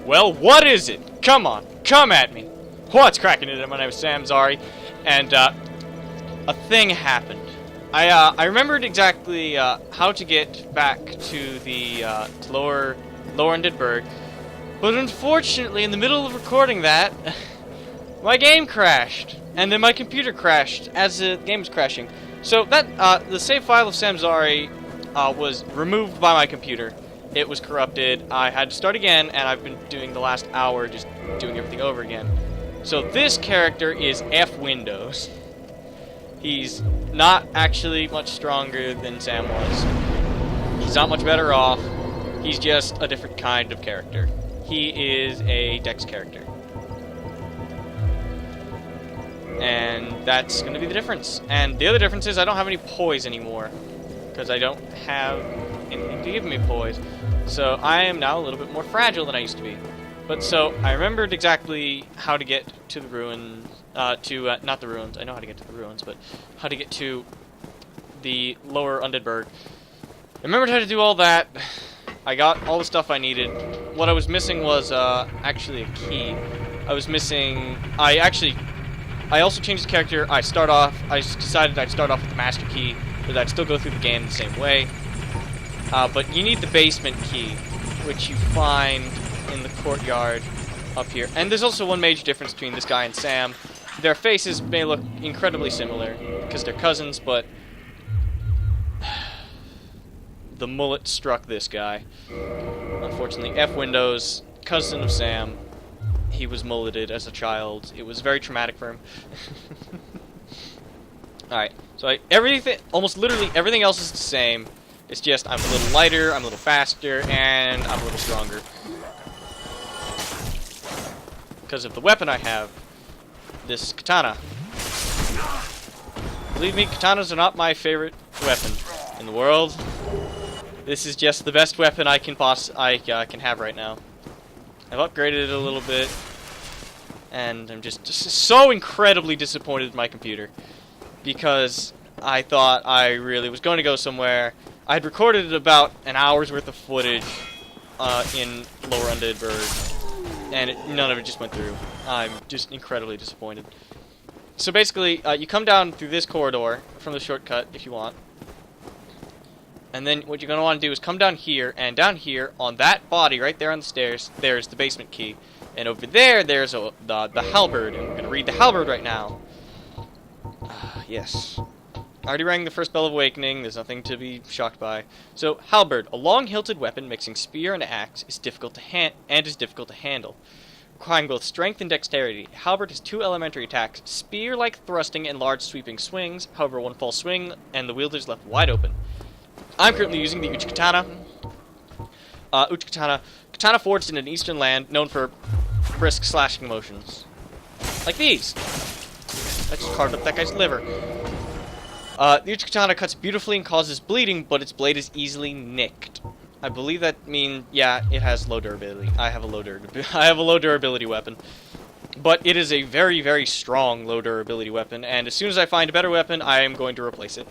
Well, what is it? Come on, come at me. What's cracking it? My name is Samzari, and a thing happened. I remembered exactly how to get back to the lower Undead, but unfortunately, in the middle of recording that, my game crashed, and then my computer crashed as the game was crashing. So that the save file of Samzari was removed by my computer. It was corrupted. I had to start again, and I've been doing the last hour just doing everything over again. So this character is F Windows. He's not actually much stronger than Sam was. He's not much better off. He's just a different kind of character. He is a Dex character. And that's going to be the difference. And the other difference is I don't have any poise anymore. Because I don't have anything to give me poise. So I am now a little bit more fragile than I used to be. But so I remembered exactly how to get to the ruins. Not the ruins. I know how to get to the ruins, but how to get to the lower Undead. I remembered how to do all that. I got all the stuff I needed. What I was missing was actually a key. I was missing. I also changed the character. I decided I'd start off with the master key, but I'd still go through the game the same way. But you need the basement key, which you find in the courtyard up here. And there's also one major difference between this guy and Sam. Their faces may look incredibly similar because they're cousins, but the mullet struck this guy. Unfortunately, F Windows, cousin of Sam, he was mulleted as a child. It was very traumatic for him. Alright, so almost literally everything else is the same. It's just I'm a little lighter, I'm a little faster, and I'm a little stronger. Because of the weapon I have. This katana. Believe me, katanas are not my favorite weapon in the world. This is just the best weapon I can have right now. I've upgraded it a little bit, and I'm just so incredibly disappointed in my computer because I thought I really was going to go somewhere. I'd recorded about an hour's worth of footage in Lower Undead, and none of it just went through. I'm just incredibly disappointed. So basically, you come down through this corridor from the shortcut if you want. And then what you're going to want to do is come down here, and down here on that body right there on the stairs, there's the basement key. And over there, there's the halberd, and we're going to read the halberd right now. Yes. I already rang the first bell of awakening, there's nothing to be shocked by. So, halberd, a long-hilted weapon mixing spear and axe, is difficult to handle. Requiring both strength and dexterity, halberd has 2 elementary attacks, spear-like thrusting and large sweeping swings, however one false swing and the wielder is left wide open. I'm currently using the Uchi-Katana. Katana forged in an eastern land, known for brisk slashing motions. Like these! I just carved up that guy's liver. The Uchi-Katana cuts beautifully and causes bleeding, but its blade is easily nicked. I believe that means, yeah, it has low durability. I have a low durability weapon. But it is a very, very strong low durability weapon, and as soon as I find a better weapon, I am going to replace it.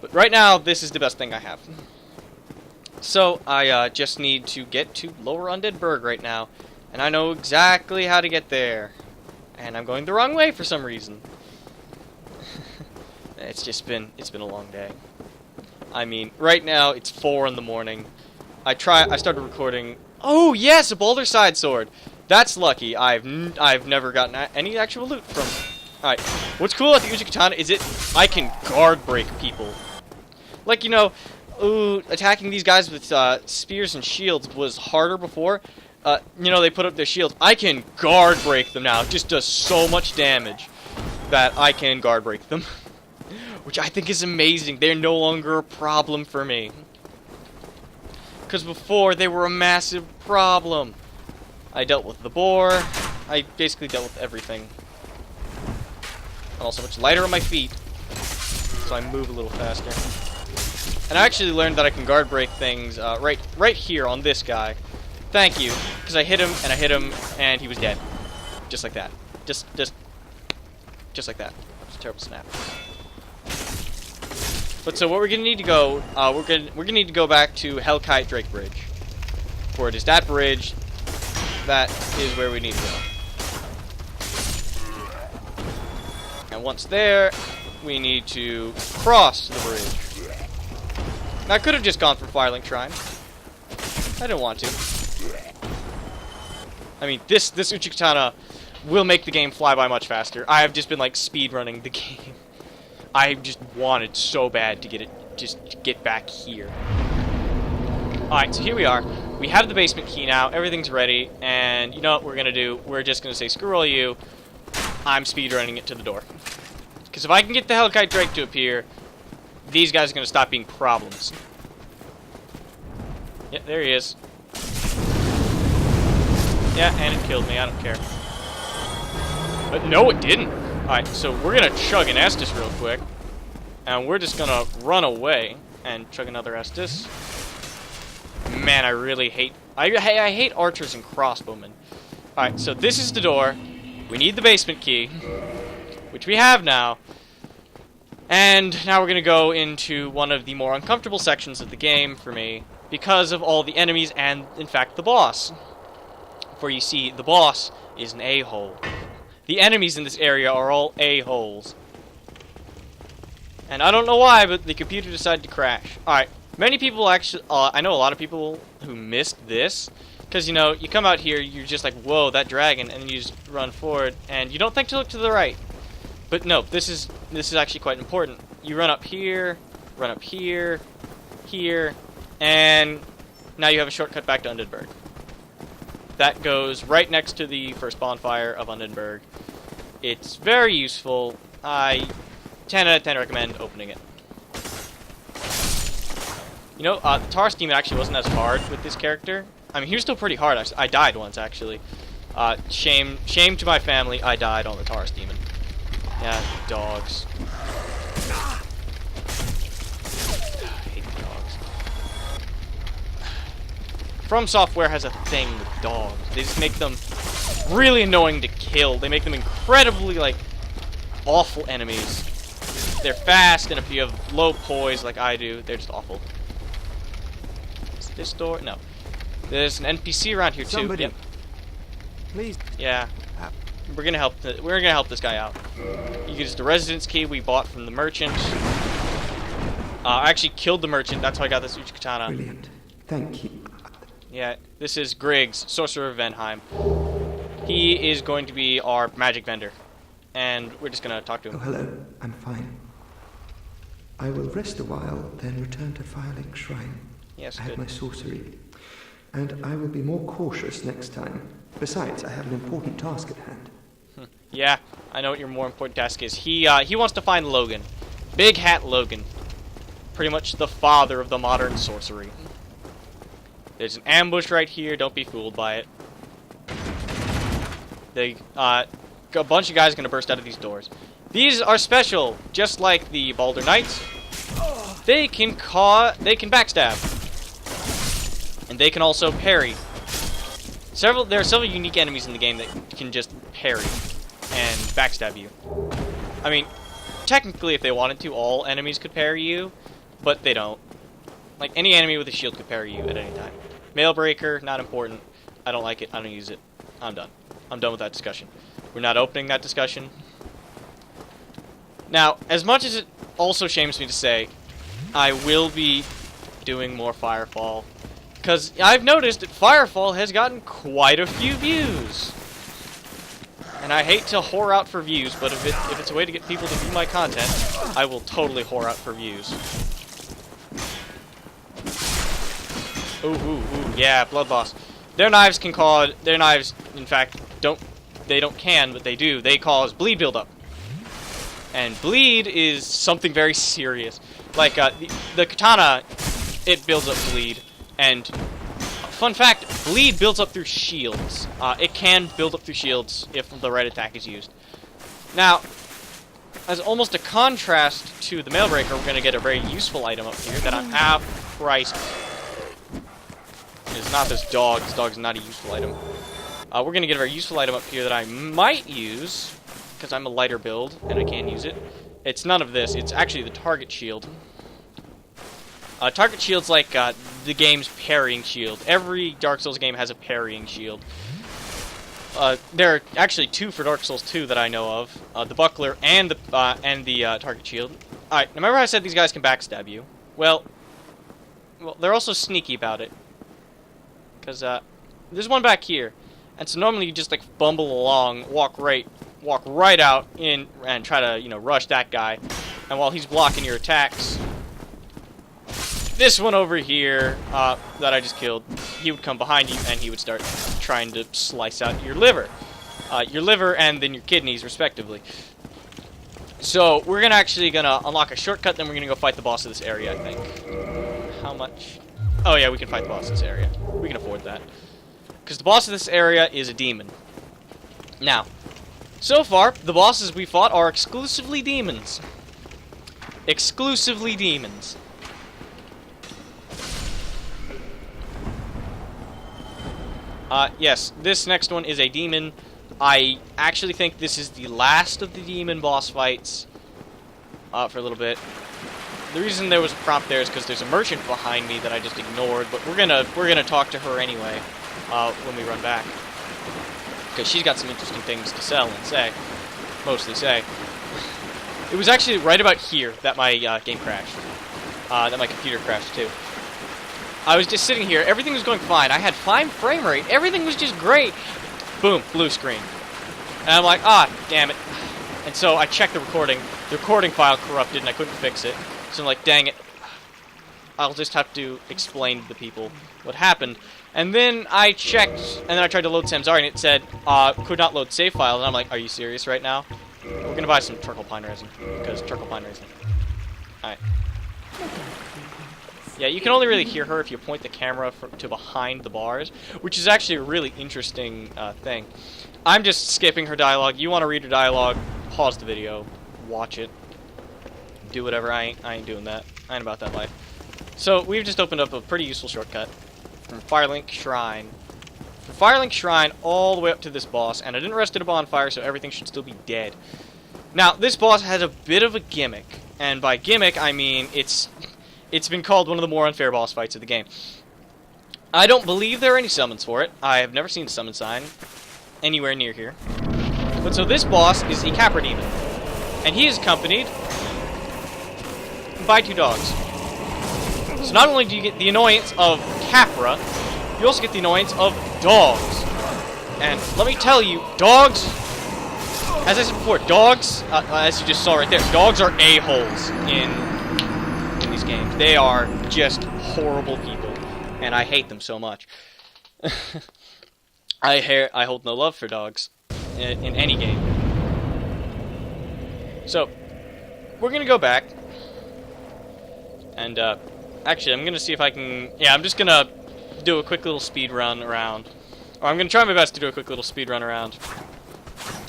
But right now, this is the best thing I have. So, I just need to get to Lower Undead right now, and I know exactly how to get there. And I'm going the wrong way for some reason. It's been a long day. I mean, right now it's 4 in the morning. I started recording. Oh yes, a boulder side sword. That's lucky. I've never gotten any actual loot from. All right. What's cool about the Uchi-Katana is I can guard break people. Like, you know, attacking these guys with spears and shields was harder before. You know, they put up their shields. I can guard break them now. It just does so much damage that I can guard break them. Which I think is amazing. They're no longer a problem for me. Because before, they were a massive problem. I dealt with the boar. I basically dealt with everything. I'm also much lighter on my feet, so I move a little faster. And I actually learned that I can guard break things right here on this guy. Thank you, because I hit him, and he was dead. Just like that. Just like that. It's a terrible snap. But so what we're gonna need to go, we're gonna need to go back to Hellkite Drake Bridge, for it is that bridge that is where we need to go. And once there, we need to cross the bridge. I could have just gone for Firelink Shrine. I didn't want to. I mean, this Uchikatana will make the game fly by much faster. I have just been, like, speedrunning the game. I just wanted so bad to get it, just to get back here. Alright, so here we are. We have the basement key now. Everything's ready. And you know what we're going to do? We're just going to say, screw all you. I'm speedrunning it to the door. Because if I can get the Hellkite Drake to appear, these guys are going to stop being problems. Yeah, there he is. Yeah, and it killed me. I don't care. But no, it didn't. Alright, so we're going to chug an Estus real quick. And we're just going to run away and chug another Estus. Man, I really hate... I hate archers and crossbowmen. Alright, so this is the door. We need the basement key, which we have now. And now we're going to go into one of the more uncomfortable sections of the game for me because of all the enemies and, in fact, the boss. For you see, the boss is an a-hole. The enemies in this area are all a-holes. And I don't know why, but the computer decided to crash. Alright, many people actually... I know a lot of people who missed this. Because, you know, you come out here, you're just like, whoa, that dragon, and then you just run forward, and you don't think to look to the right. But no, this is actually quite important. You run up here, here, and now you have a shortcut back to Undenberg. That goes right next to the first bonfire of Undenberg. It's very useful. I 10 out of 10 recommend opening it. You know, the Taurus Demon actually wasn't as hard with this character. I mean, he was still pretty hard. I died once, actually. Shame to my family, I died on the Taurus Demon. Yeah, dogs. I hate the dogs. From Software has a thing with dogs. They just make them really annoying to kill. They make them incredibly, like, awful enemies. They're fast, and if you have low poise like I do, they're just awful. Is this door? No. There's an NPC around here too. Somebody, yep. Please. Yeah. We're gonna help. We're gonna help this guy out. You use the residence key we bought from the merchant. I actually killed the merchant. That's how I got this Uchikatana. Brilliant. Thank you. Yeah. This is Griggs, Sorcerer of Venheim. He is going to be our magic vendor, and we're just gonna talk to him. Oh, hello. I'm fine. I will rest a while, then return to Firelink Shrine. Yes, I have good. my sorcery. And I will be more cautious next time. Besides, I have an important task at hand. Yeah, I know what your more important task is. He wants to find Logan. Big Hat Logan. Pretty much the father of the modern sorcery. There's an ambush right here. Don't be fooled by it. A bunch of guys are going to burst out of these doors. These are special, just like the Baldur Knights. They can backstab. And they can also parry. There are several unique enemies in the game that can just parry and backstab you. I mean, technically, if they wanted to, all enemies could parry you, but they don't. Like, any enemy with a shield could parry you at any time. Mailbreaker, not important. I don't like it. I don't use it. I'm done. I'm done with that discussion. We're not opening that discussion. Now, as much as it also shames me to say, I will be doing more Firefall. Because I've noticed that Firefall has gotten quite a few views. And I hate to whore out for views, but if it's a way to get people to view my content, I will totally whore out for views. Ooh, yeah, Blood Boss. Their knives, in fact, don't but they do. They cause bleed buildup. And bleed is something very serious. Like, the katana, it builds up bleed. And, fun fact, bleed builds up through shields. It can build up through shields if the right attack is used. Now, as almost a contrast to the Mailbreaker, we're going to get a very useful item up here that I'm half-priced. It's not this dog. This dog is not a useful item. We're going to get a very useful item up here that I might use, because I'm a lighter build, and I can use it. It's none of this. It's actually the target shield. Target shield's like the game's parrying shield. Every Dark Souls game has a parrying shield. There are actually 2 for Dark Souls 2 that I know of. The Buckler and the Target Shield. Alright, remember how I said these guys can backstab you? Well, they're also sneaky about it. Because, there's one back here. And so normally you just, like, bumble along, walk right out in, and try to, you know, rush that guy. And while he's blocking your attacks, this one over here, that I just killed, he would come behind you and he would start trying to slice out your liver. And then your kidneys, respectively. So, we're gonna unlock a shortcut, then we're gonna go fight the boss of this area, I think. How much? Oh yeah, we can fight the boss of this area. We can afford that. Because the boss of this area is a demon. Now, so far, the bosses we fought are exclusively demons. Exclusively demons. Yes, this next one is a demon. I actually think this is the last of the demon boss fights for a little bit. The reason there was a prompt there is because there's a merchant behind me that I just ignored, but we're gonna talk to her anyway when we run back, because she's got some interesting things to sell and say, mostly say. It was actually right about here that my game crashed, that my computer crashed too. I was just sitting here, everything was going fine. I had fine frame rate, everything was just great. Boom, blue screen. And I'm like, ah, damn it. And so I checked the recording file corrupted and I couldn't fix it. So I'm like, dang it. I'll just have to explain to the people what happened. And then I checked, and then I tried to load Samzari and it said, could not load save file. And I'm like, are you serious right now? We're gonna buy some charcoal pine resin, because charcoal pine resin. Alright. Yeah, you can only really hear her if you point the camera to behind the bars, which is actually a really interesting thing. I'm just skipping her dialogue. You want to read her dialogue, pause the video, watch it, do whatever. I ain't doing that. I ain't about that life. So, we've just opened up a pretty useful shortcut from Firelink Shrine. From Firelink Shrine all the way up to this boss, and I didn't rest at a bonfire, so everything should still be dead. Now, this boss has a bit of a gimmick, and by gimmick, I mean it's been called one of the more unfair boss fights of the game. I don't believe there are any summons for it. I have never seen a summon sign anywhere near here. But so this boss is the Capra Demon. And he is accompanied by 2 dogs. So not only do you get the annoyance of Capra, you also get the annoyance of dogs. And let me tell you, dogs, as I said before, dogs, as you just saw right there, dogs are a-holes in these games. They are just horrible people, and I hate them so much. I hold no love for dogs in any game. So, we're gonna go back, and actually, I'm gonna see if I can. Yeah, I'm just gonna do a quick little speed run around, or I'm gonna try my best to do a quick little speed run around.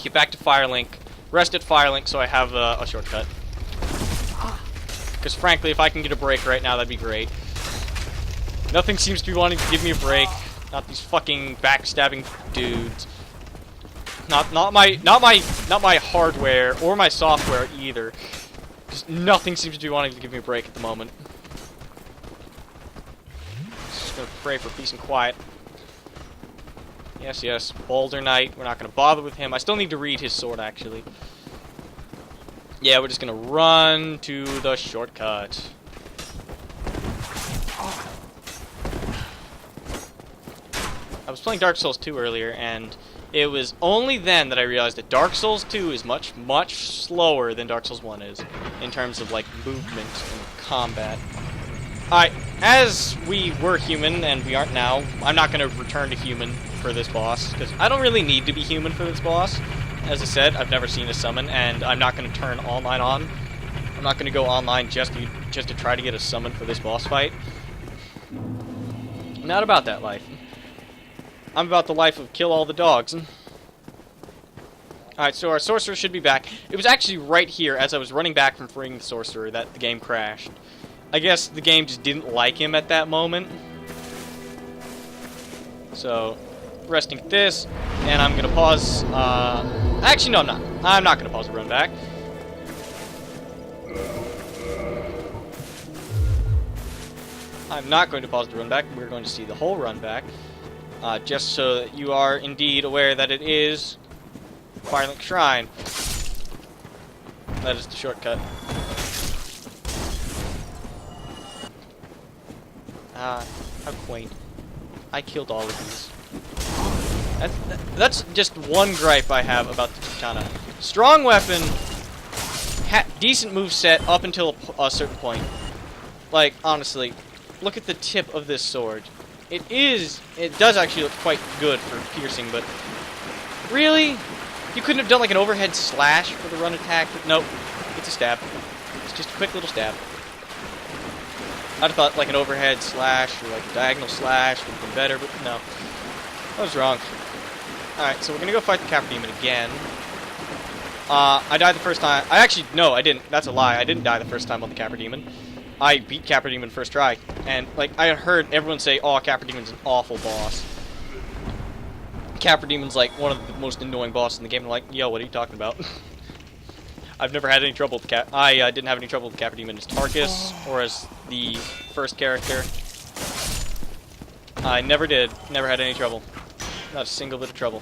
Get back to Firelink, rest at Firelink, so I have a shortcut. Because frankly, if I can get a break right now, that'd be great. Nothing seems to be wanting to give me a break. Not these fucking backstabbing dudes. Not my hardware or my software either. Just nothing seems to be wanting to give me a break at the moment. Just gonna pray for peace and quiet. Yes, yes, Boulder Knight. We're not gonna bother with him. I still need to read his sword, actually. Yeah, we're just gonna run to the shortcut. I was playing Dark Souls 2 earlier, and it was only then that I realized that Dark Souls 2 is much, much slower than Dark Souls 1 is, in terms of, like, movement and combat. Alright, as we were human, and we aren't now, I'm not gonna return to human for this boss, because I don't really need to be human for this boss. As I said, I've never seen a summon, and I'm not going to turn online on. I'm not going to go online just to try to get a summon for this boss fight. I'm not about that life. I'm about the life of kill all the dogs. Alright, so our sorcerer should be back. It was actually right here, as I was running back from freeing the sorcerer, that the game crashed. I guess the game just didn't like him at that moment. So, resting at this, and I'm going to pause, actually, no, I'm not. I'm not going to pause the run back. I'm not going to pause the run back. We're going to see the whole run back. just so that you are indeed aware that it is Firelink Shrine. That is the shortcut. How quaint. I killed all of these. That's just one gripe I have about the katana. Strong weapon, decent moveset up until a certain point. Like, honestly, look at the tip of this sword. It does actually look quite good for piercing, but really? You couldn't have done like an overhead slash for the run attack? Nope, it's a stab. It's just a quick little stab. I'd have thought like an overhead slash or like a diagonal slash would have been better, but no. I was wrong. Alright, so we're gonna go fight the Capra Demon again. I died the first time. No, I didn't. That's a lie. I didn't die the first time on the Capra Demon. I beat Capra Demon first try. And, like, I heard everyone say, oh, Capra Demon's an awful boss. Capra Demon's, like, one of the most annoying bosses in the game. I'm like, yo, what are you talking about? I've never had any trouble with I didn't have any trouble with Capra Demon as Tarkus, or as the first character. I never did. Never had any trouble. Not a single bit of trouble.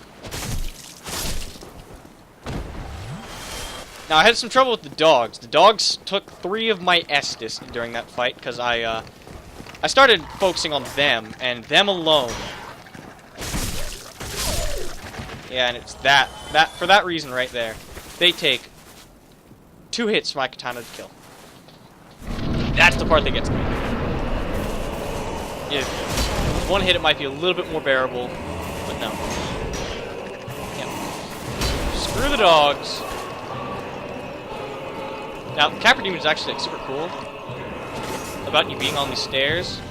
Now, I had some trouble with the dogs. The dogs took 3 of my Estus during that fight, because I started focusing on them, and them alone. Yeah, and it's for that reason right there. They take 2 hits for my katana to kill. That's the part that gets me. If 1 hit, it might be a little bit more bearable, but no. Yeah. Screw the dogs. Now, Capra Demon is actually like super cool about you being on these stairs,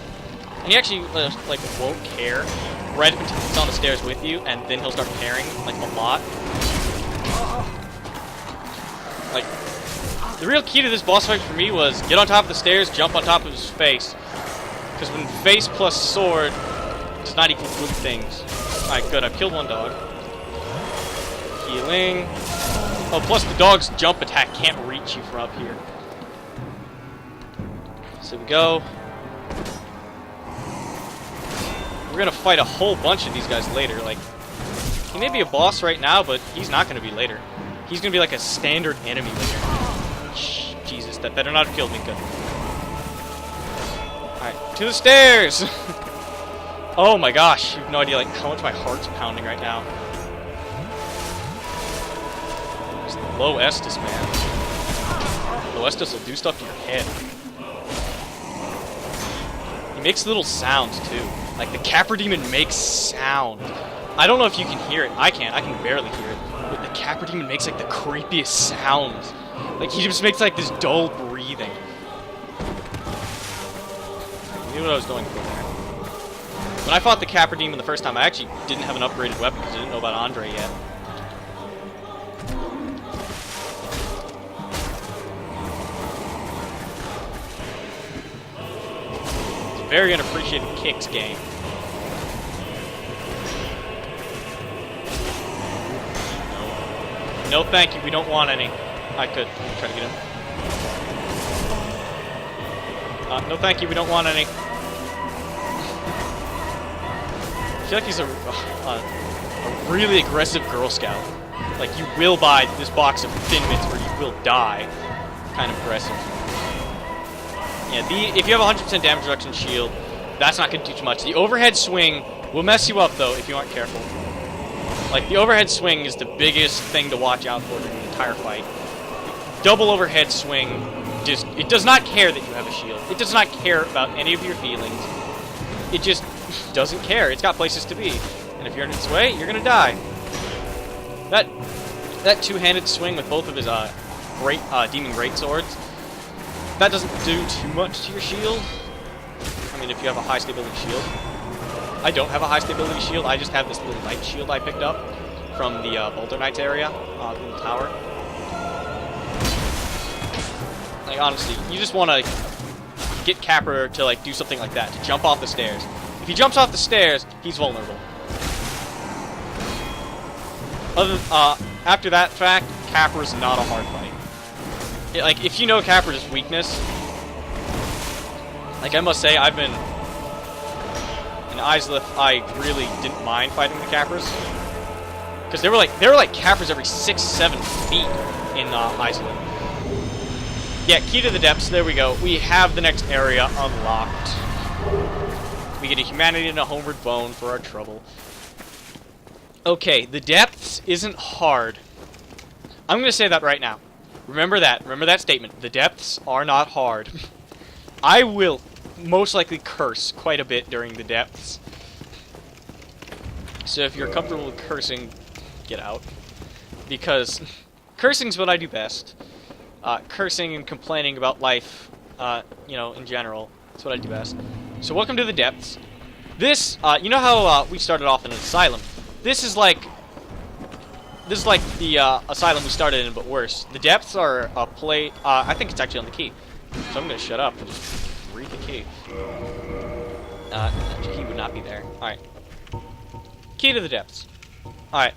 and he actually like won't care right up until he's on the stairs with you, and then he'll start caring like a lot. Like, the real key to this boss fight for me was get on top of the stairs, jump on top of his face, because when face plus sword does not equal good things. All right, good. I've killed 1 dog. Healing. Oh, plus the dog's jump attack can't reach you from up here. So we go. We're gonna fight a whole bunch of these guys later. Like, he may be a boss right now, but he's not gonna be later. He's gonna be like a standard enemy later. Jesus, that better not have killed me. Good. Alright, to the stairs! Oh my gosh, you have no idea like how much my heart's pounding right now. Low Estus, man. Low Estus will do stuff to your head. He makes little sounds, too. Like, the Capra Demon makes sound. I don't know if you can hear it. I can't. I can barely hear it. But the Capra Demon makes, like, the creepiest sounds. Like, he just makes, like, this dull breathing. I knew what I was going for there. When I fought the Capra Demon the first time, I actually didn't have an upgraded weapon because I didn't know about Andre yet. Very unappreciated kicks game. No, thank you. We don't want any. I could try to get him. No, thank you. We don't want any. I feel like he's a really aggressive Girl Scout. Like, you will buy this box of Thin Mints or you will die. Kind of aggressive. Yeah, if you have 100% damage reduction shield, that's not going to do too much. The overhead swing will mess you up, though, if you aren't careful. Like, the overhead swing is the biggest thing to watch out for during the entire fight. Double overhead swing, it does not care that you have a shield. It does not care about any of your feelings. It just doesn't care. It's got places to be. And if you're in its way, you're going to die. That two-handed swing with both of his Demon Greatswords, that doesn't do too much to your shield. I mean, if you have a high stability shield. I don't have a high stability shield. I just have this little light shield I picked up from the Boulder Knights area, the little tower. Like, honestly, you just want to get Capra to, like, do something like that, to jump off the stairs. If he jumps off the stairs, he's vulnerable. After that fact, Capra's not a hard fight. Like, if you know Capra's weakness, like, I must say, I've been an In Islip, I really didn't mind fighting the Capras. Because they were like Capras every 6-7 feet in Islip. Yeah, key to the depths, there we go. We have the next area unlocked. We get a humanity and a homeward bone for our trouble. Okay, the depths isn't hard. I'm going to say that right now. Remember that. Remember that statement. The depths are not hard. I will most likely curse quite a bit during the depths. So if you're comfortable with cursing, get out. Because cursing's what I do best. Cursing and complaining about life, you know, in general. That's what I do best. So welcome to the depths. This, you know how we started off in an asylum? This is like the asylum we started in, but worse. The depths are a play. I think it's actually on the key. So I'm gonna shut up and just read the key. The key would not be there. All right. Key to the depths. All right.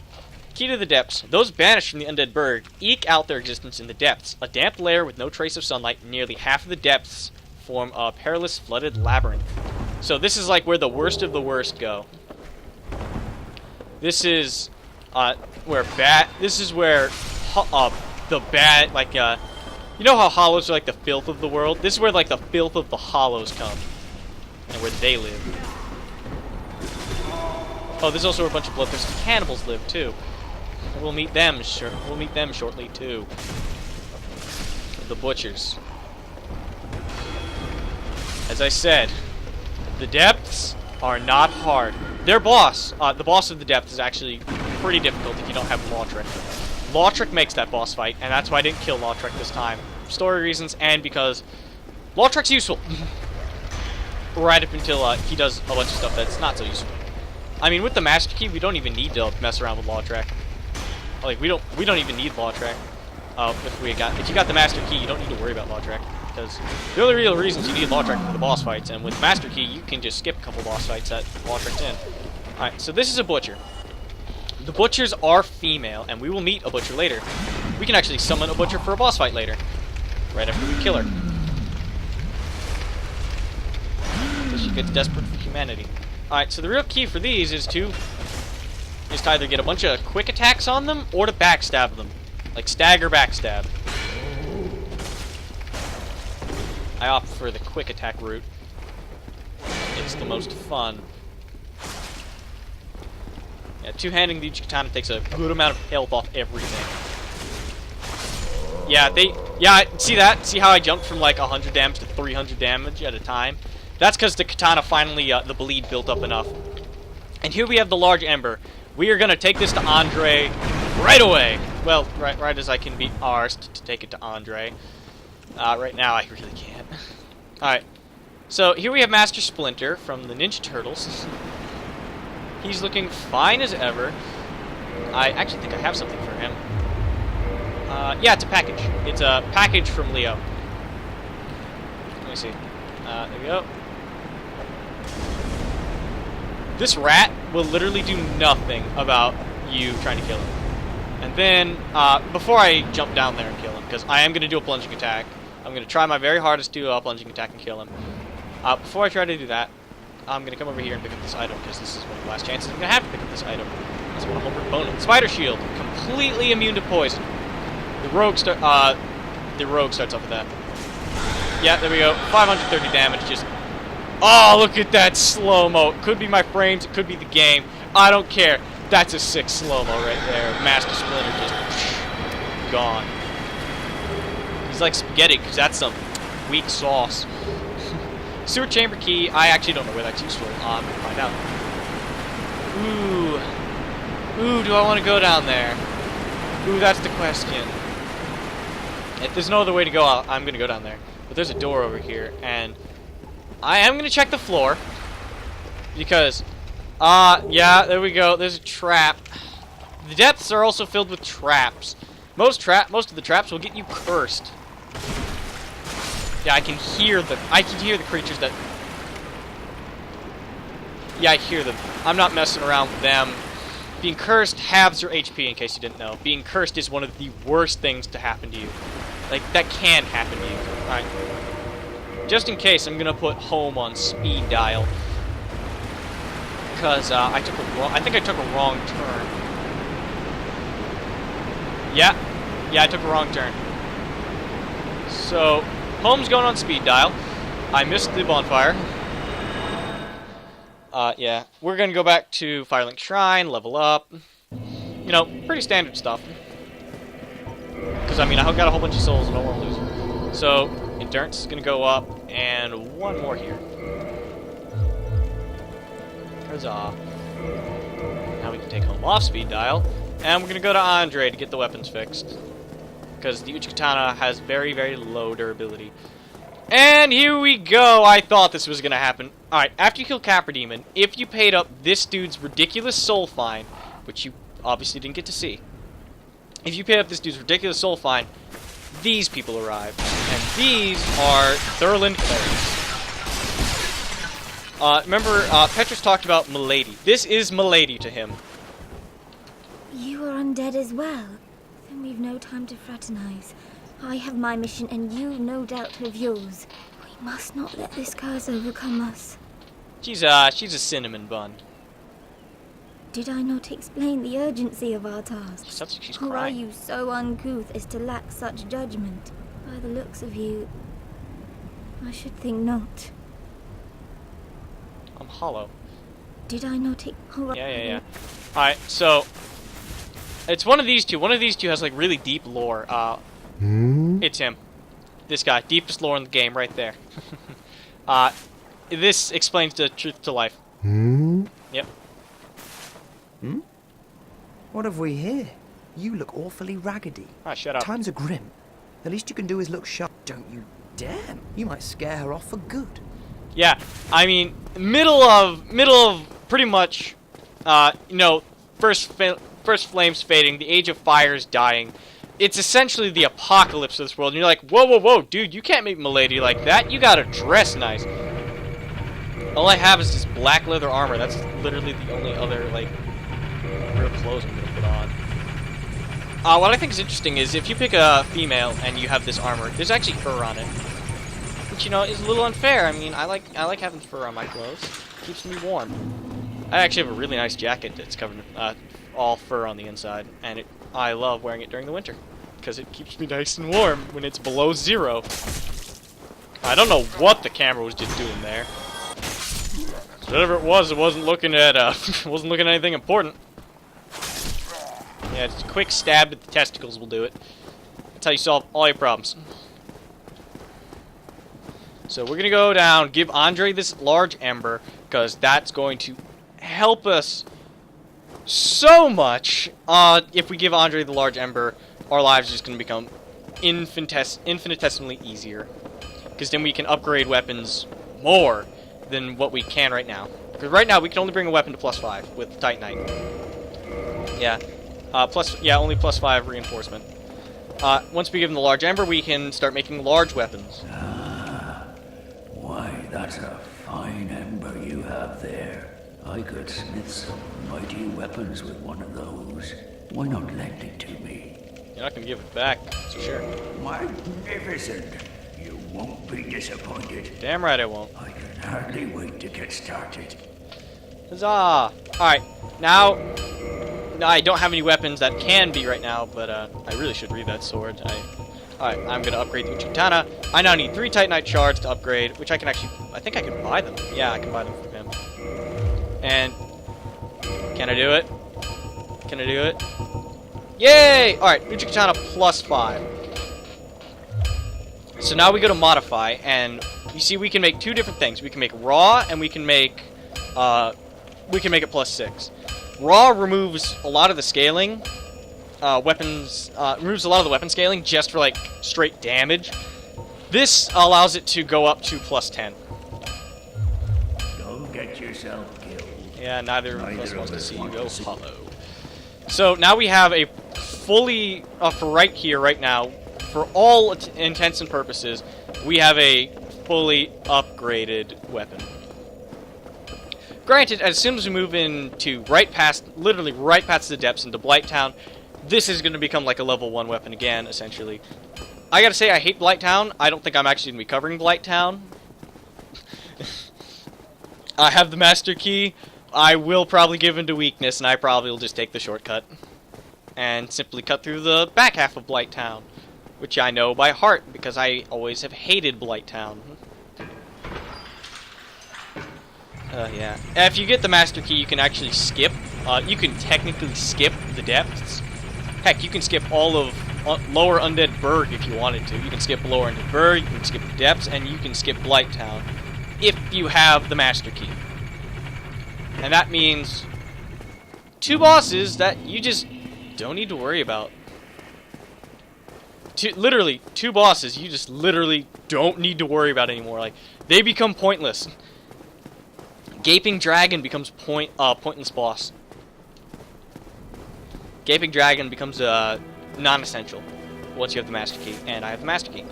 Key to the depths. Those banished from the undead burg eke out their existence in the depths. A damp lair with no trace of sunlight. Nearly half of the depths form a perilous flooded labyrinth. So this is like where the worst of the worst go. This is where the bad, like, you know how hollows are like the filth of the world? This is where like the filth of the hollows come, and where they live. Oh, there's also where a bunch of bloodthirsty cannibals live too. We'll meet them. We'll meet them shortly too. The butchers. As I said, the depths are not hard. Their boss, the boss of the depths, is actually pretty difficult if you don't have Lautrec. Lautrec makes that boss fight, and that's why I didn't kill Lautrec this time. For story reasons, and because Lautrec's useful. Right up until he does a bunch of stuff that's not so useful. I mean, with the Master Key, we don't even need to mess around with Lautrec. Like, we don't even need Lautrec. If you got the Master Key, you don't need to worry about Lautrec. Because the only real reasons you need Lautrec for the boss fights, and with Master Key, you can just skip a couple boss fights that Lautrec's in. Alright, so this is a butcher. The butchers are female, and we will meet a butcher later. We can actually summon a butcher for a boss fight later. Right after we kill her. So she gets desperate for humanity. Alright, so the real key for these is to either get a bunch of quick attacks on them, or to backstab them. Like stagger backstab. I opt for the quick attack route. It's the most fun. Yeah, two-handing the katana takes a good amount of health off everything. Yeah, see that? See how I jumped from like 100 damage to 300 damage at a time? That's because the katana finally, the bleed built up enough. And here we have the large ember. We are gonna take this to Andre right away. Well, right as I can be arsed to take it to Andre. Right now, I really can't. Alright. So, here we have Master Splinter from the Ninja Turtles. He's looking fine as ever. I actually think I have something for him. Yeah, it's a package. It's a package from Leo. Let me see. There we go. This rat will literally do nothing about you trying to kill him. And then, before I jump down there and kill him, because I am going to do a plunging attack, I'm going to try my very hardest to do a plunging attack and kill him. Before I try to do that, I'm going to come over here and pick up this item, because this is one of the last chances I'm going to have to pick up this item. That's one of homeward bonus. Spider Shield, completely immune to poison. The rogue starts off with that. Yeah, there we go. 530 damage, just... Oh, look at that slow-mo. It could be my frames, it could be the game. I don't care. That's a sick slow-mo right there. Master Splinter just... gone. He's like spaghetti, because that's some weak sauce. Sewer chamber key, I actually don't know where that's useful. I'm going to find out. Ooh, do I want to go down there? Ooh, that's the question. If there's no other way to go, I'm going to go down there. But there's a door over here, and I am going to check the floor. Because, yeah, there we go. There's a trap. The depths are also filled with traps. Most of the traps will get you cursed. Yeah, I can hear the creatures that... Yeah, I hear them. I'm not messing around with them. Being cursed halves your HP, in case you didn't know. Being cursed is one of the worst things to happen to you. Like, that can happen to you. Alright. Just in case, I'm gonna put home on speed dial. because I think I took a wrong turn. Yeah, I took a wrong turn. So, home's going on speed dial. I missed the bonfire. Yeah, we're gonna go back to Firelink Shrine, level up. You know, pretty standard stuff. Because, I mean, I got a whole bunch of souls and I don't want to lose them. So, endurance is gonna go up, and one more here. Huzzah. Now we can take home off speed dial, and we're gonna go to Andre to get the weapons fixed. Because the Uchi-Katana has very, very low durability. And here we go! I thought this was gonna happen. Alright, after you kill Capra Demon, if you paid up this dude's ridiculous soul fine, which you obviously didn't get to see, if you paid up this dude's ridiculous soul fine, these people arrive. And these are Thurland Clerics. Remember, Petrus talked about Milady. This is Milady to him. You are undead as well. Then we've no time to fraternize. I have my mission and you no doubt have yours. We must not let this curse overcome us. She's a cinnamon bun. Did I not explain the urgency of our task? Sounds like she's Or are crying. you so uncouth as to lack such judgment? By the looks of you, I should think not. I'm hollow. Did I not Yeah. Alright, so it's one of these two. One of these two has like really deep lore. It's him. This guy. Deepest lore in the game right there. This explains the truth to life. Yep. What have we here? You look awfully raggedy. Ah, shut up. Times are grim. The least you can do is look sharp. Don't you dare. You might scare her off for good. Yeah, I mean, middle of pretty much, you know, first flames fading, the Age of Fire is dying. It's essentially the apocalypse of this world, and you're like, whoa, dude, you can't make Milady like that. You gotta dress nice. All I have is this black leather armor. That's literally the only other, like, real clothes I'm gonna put on. What I think is interesting is if you pick a female and you have this armor, there's actually fur on it. Which, you know, is a little unfair. I mean, I like having fur on my clothes. Keeps me warm. I actually have a really nice jacket that's covered all fur on the inside, and I love wearing it during the winter because it keeps me nice and warm when it's below 0. I don't know what the camera was just doing there. Whatever it wasn't looking at wasn't looking at anything important. Yeah, just a quick stab at the testicles will do it. That's how you solve all your problems. So we're gonna go down, give Andre this large ember, because that's going to help us so much. If we give Andre the large ember, our lives are just gonna become infinitesimally easier. Because then we can upgrade weapons more than what we can right now. Because right now we can only bring a weapon to +5 with Titanite. Yeah. Only +5 reinforcement. Once we give him the large ember, we can start making large weapons. Why, that's a fine ember you have there. I could smith some mighty weapons with one of those. Why not lend it to me? You're not gonna give it back, so sure. Magnificent! You won't be disappointed. Damn right I won't. I can hardly wait to get started. Huzzah! Alright, now I don't have any weapons that can be right now, but I really should read that sword. Alright, I'm gonna upgrade the Uchi-Katana. I now need 3 Titanite shards to upgrade, which I can actually, I think I can buy them. Yeah, I can buy them from him. And, can I do it? Can I do it? Yay! Alright, Uchi-Katana +5. So now we go to modify, and you see we can make 2 different things. We can make raw, and we can make it +6. Raw removes a lot of the scaling. Removes a lot of the weapon scaling just for like straight damage. This allows it to go up to +10. Don't get yourself killed. Yeah, neither of us wants to see you go hollow. So now we have a fully, for right here, right now, for all intents and purposes, we have a fully upgraded weapon. Granted, as soon as we move into literally right past the depths into Blighttown, this is going to become like a level 1 weapon again, essentially. I gotta say, I hate Blighttown. I don't think I'm actually going to be covering Blighttown. I have the Master Key. I will probably give in to weakness, and I probably will just take the shortcut. And simply cut through the back half of Blight Town, which I know by heart, because I always have hated Blight Town. Yeah. If you get the Master Key, you can actually skip. You can technically skip the depths. Heck, you can skip all of Lower Undead Burg if you wanted to. You can skip Lower Undead Burg, you can skip the depths, and you can skip Blight Town if you have the Master Key. And that means 2 bosses that you just don't need to worry about. Literally, 2 bosses you just literally don't need to worry about anymore. Like, they become pointless. Gaping Dragon becomes pointless boss. Gaping Dragon becomes non-essential once you have the Master Key, and I have the Master Key.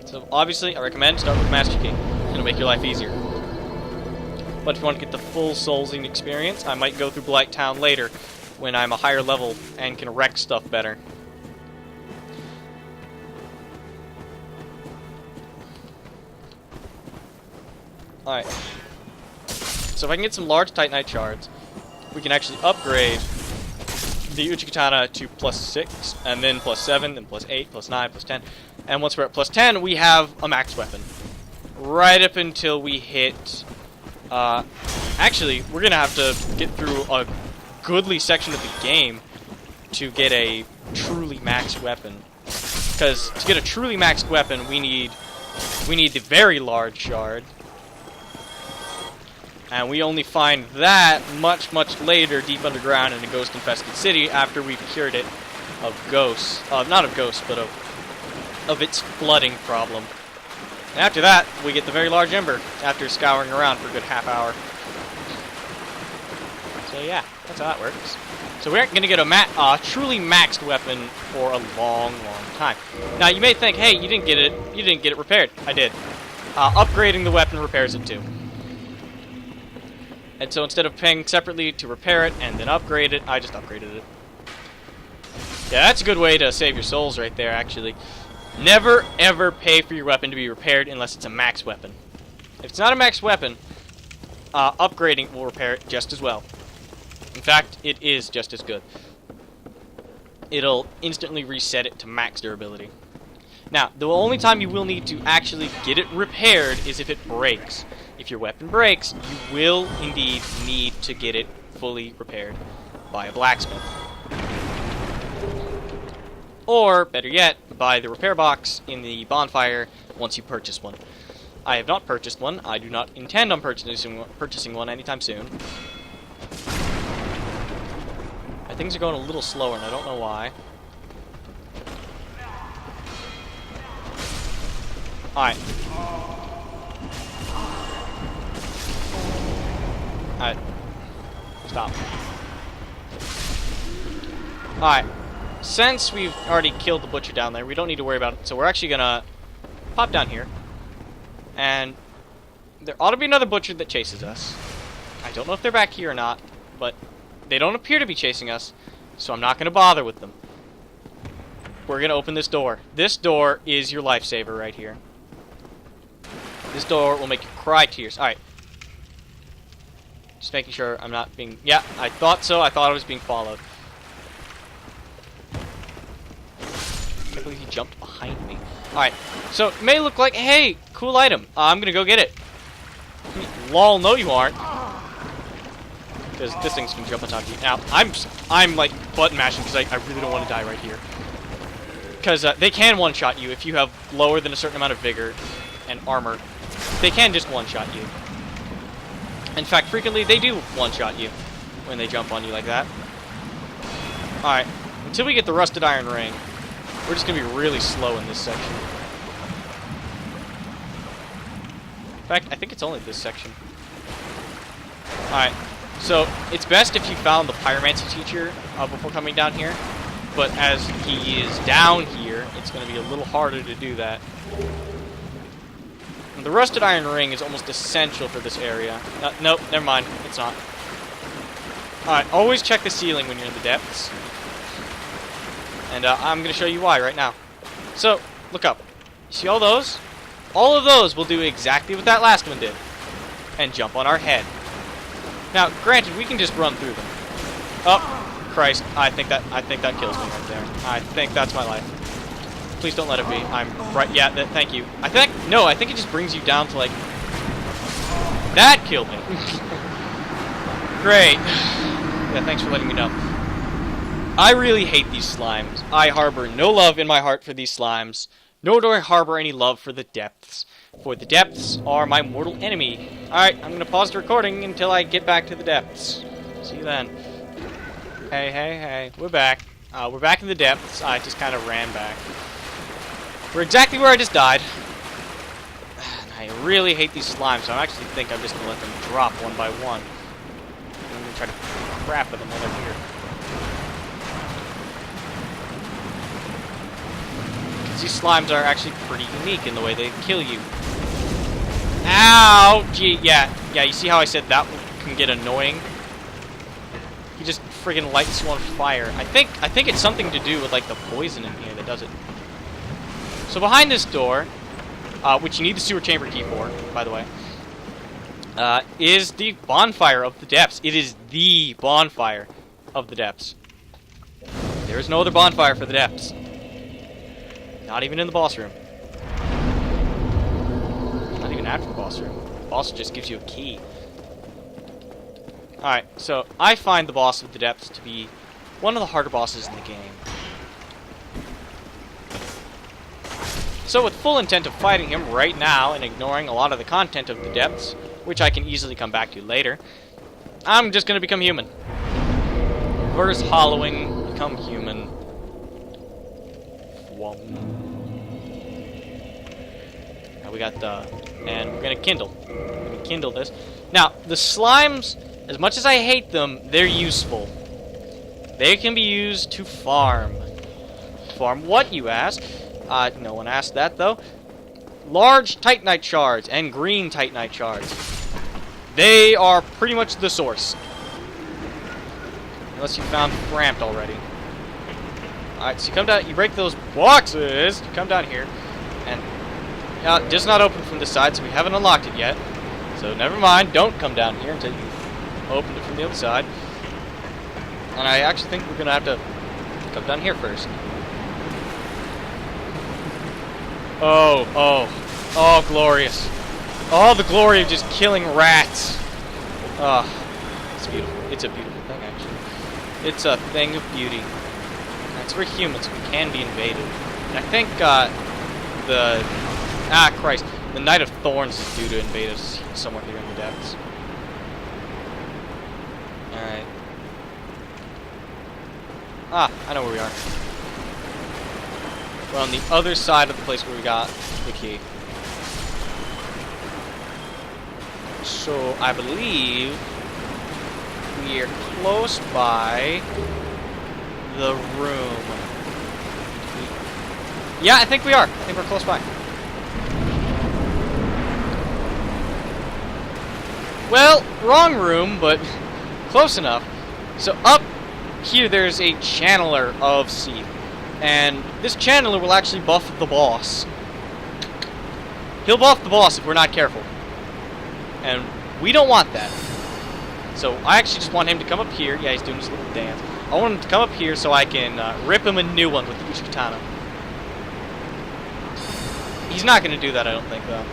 So obviously, I recommend start with the Master Key. It'll make your life easier. But if you want to get the full Soulsing experience, I might go through Blight Town later when I'm a higher level and can wreck stuff better. Alright. So if I can get some large Titanite shards, we can actually upgrade the Uchikatana to +6, and then +7, then +8, +9, +10. And once we're at +10, we have a max weapon. Right up until we hit... actually, we're going to have to get through a goodly section of the game to get a truly maxed weapon. Because to get a truly maxed weapon, we need the very large shard. And we only find that much, much later, deep underground in a ghost-infested city, after we've cured it of ghosts. Not of ghosts, but of its flooding problem. And after that, we get the very large ember, after scouring around for a good half hour. So yeah, that's how that works. So we aren't going to get a truly maxed weapon for a long, long time. Now, you may think, hey, you didn't get it repaired. I did. Upgrading the weapon repairs it too. And so instead of paying separately to repair it and then upgrade it, I just upgraded it. Yeah, that's a good way to save your souls right there, actually. Never, ever pay for your weapon to be repaired unless it's a max weapon. If it's not a max weapon, upgrading will repair it just as well. In fact, it is just as good. It'll instantly reset it to max durability. Now, the only time you will need to actually get it repaired is if it breaks. If your weapon breaks, you will indeed need to get it fully repaired by a blacksmith. Or, better yet, buy the repair box in the bonfire once you purchase one. I have not purchased one. I do not intend on purchasing one anytime soon. Things are going a little slower, and I don't know why. Alright. Alright. Stop. Alright. Since we've already killed the butcher down there, we don't need to worry about it. So we're actually gonna pop down here. And there ought to be another butcher that chases us. I don't know if they're back here or not, but they don't appear to be chasing us, so I'm not going to bother with them. We're going to open this door. This door is your lifesaver right here. This door will make you cry tears. Alright. Just making sure I'm not being... Yeah, I thought so. I thought I was being followed. I can't believe he jumped behind me. Alright, so it may look like, hey, cool item. I'm going to go get it. Lol, no you aren't. Because this thing's gonna jump on top of you. Now, I'm like button mashing because I really don't want to die right here. Because they can one-shot you if you have lower than a certain amount of vigor and armor. They can just one-shot you. In fact, frequently they do one-shot you when they jump on you like that. Alright, until we get the rusted iron ring, we're just gonna be really slow in this section. In fact, I think it's only this section. Alright. So, it's best if you found the pyromancy teacher before coming down here, but as he is down here, it's going to be a little harder to do that. And the rusted iron ring is almost essential for this area. Nope, never mind, it's not. Alright, always check the ceiling when you're in the depths. And I'm going to show you why right now. So, look up. You see all those? All of those will do exactly what that last one did. And jump on our head. Now, granted, we can just run through them. Oh, Christ! I think that kills me right there. I think that's my life. Please don't let it be. I'm right. Yeah. Thank you. I think it just brings you down to like. That killed me. Great. Yeah. Thanks for letting me know. I really hate these slimes. I harbor no love in my heart for these slimes, nor do I harbor any love for the depths. For the depths are my mortal enemy. Alright, I'm going to pause the recording until I get back to the depths. See you then. Hey. We're back. We're back in the depths. I just kind of ran back. We're exactly where I just died. I really hate these slimes, so I actually think I'm just going to let them drop one by one. I'm going to try to crap at them while they're here. These slimes are actually pretty unique in the way they kill you. Ow! Gee, yeah, you see how I said that can get annoying? He just friggin' lights you on fire. I think it's something to do with, like, the poison in here that does it. So behind this door, which you need the sewer chamber key for, by the way, is the bonfire of the depths. It is the bonfire of the depths. There is no other bonfire for the depths. Not even in the boss room. Not even after the boss room. The boss just gives you a key. Alright, so I find the boss of the depths to be one of the harder bosses in the game. So with full intent of fighting him right now and ignoring a lot of the content of the depths, which I can easily come back to later, I'm just going to become human. Reverse hollowing, become human. Now we got and we're gonna kindle. We're gonna kindle this. Now, the slimes, as much as I hate them, they're useful. They can be used to farm. Farm what, you ask? No one asked that, though. Large Titanite shards and green Titanite shards. They are pretty much the source. Unless you found Ramped already. Alright, so you come down, you break those boxes, you come down here, and just not open from this side, so we haven't unlocked it yet. So never mind, don't come down here until you've opened it from the other side. And I actually think we're going to have to come down here first. Oh, glorious. Oh, the glory of just killing rats. Oh, it's beautiful. It's a beautiful thing, actually. It's a thing of beauty. We're humans, we can be invaded. And I think, the Knight of Thorns is due to invade us somewhere here in the depths. Alright. I know where we are. We're on the other side of the place where we got the key. So, I believe we are close by the room. Yeah, I think we are. I think we're close by. Well, wrong room, but close enough. So up here there's a channeler of Seath. And this channeler will actually buff the boss. He'll buff the boss if we're not careful. And we don't want that. So I actually just want him to come up here. Yeah, he's doing his little dance. I want him to come up here so I can rip him a new one with the Uchi-Katana. He's not going to do that, I don't think, though.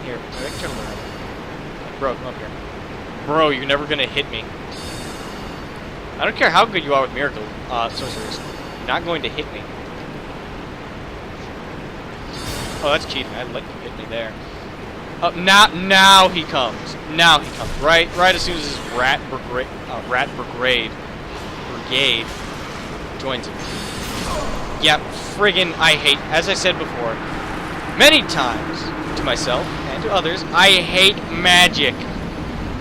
Here, I can turn him around. Bro, come up here. Bro, you're never going to hit me. I don't care how good you are with miracle sorcerers. You're not going to hit me. Oh, that's cheating. I'd like you to hit me there. Oh, now he comes. Now he comes. Right as soon as his rat brigade joins him. Yep, friggin' I hate, as I said before, many times to myself and to others, I hate magic.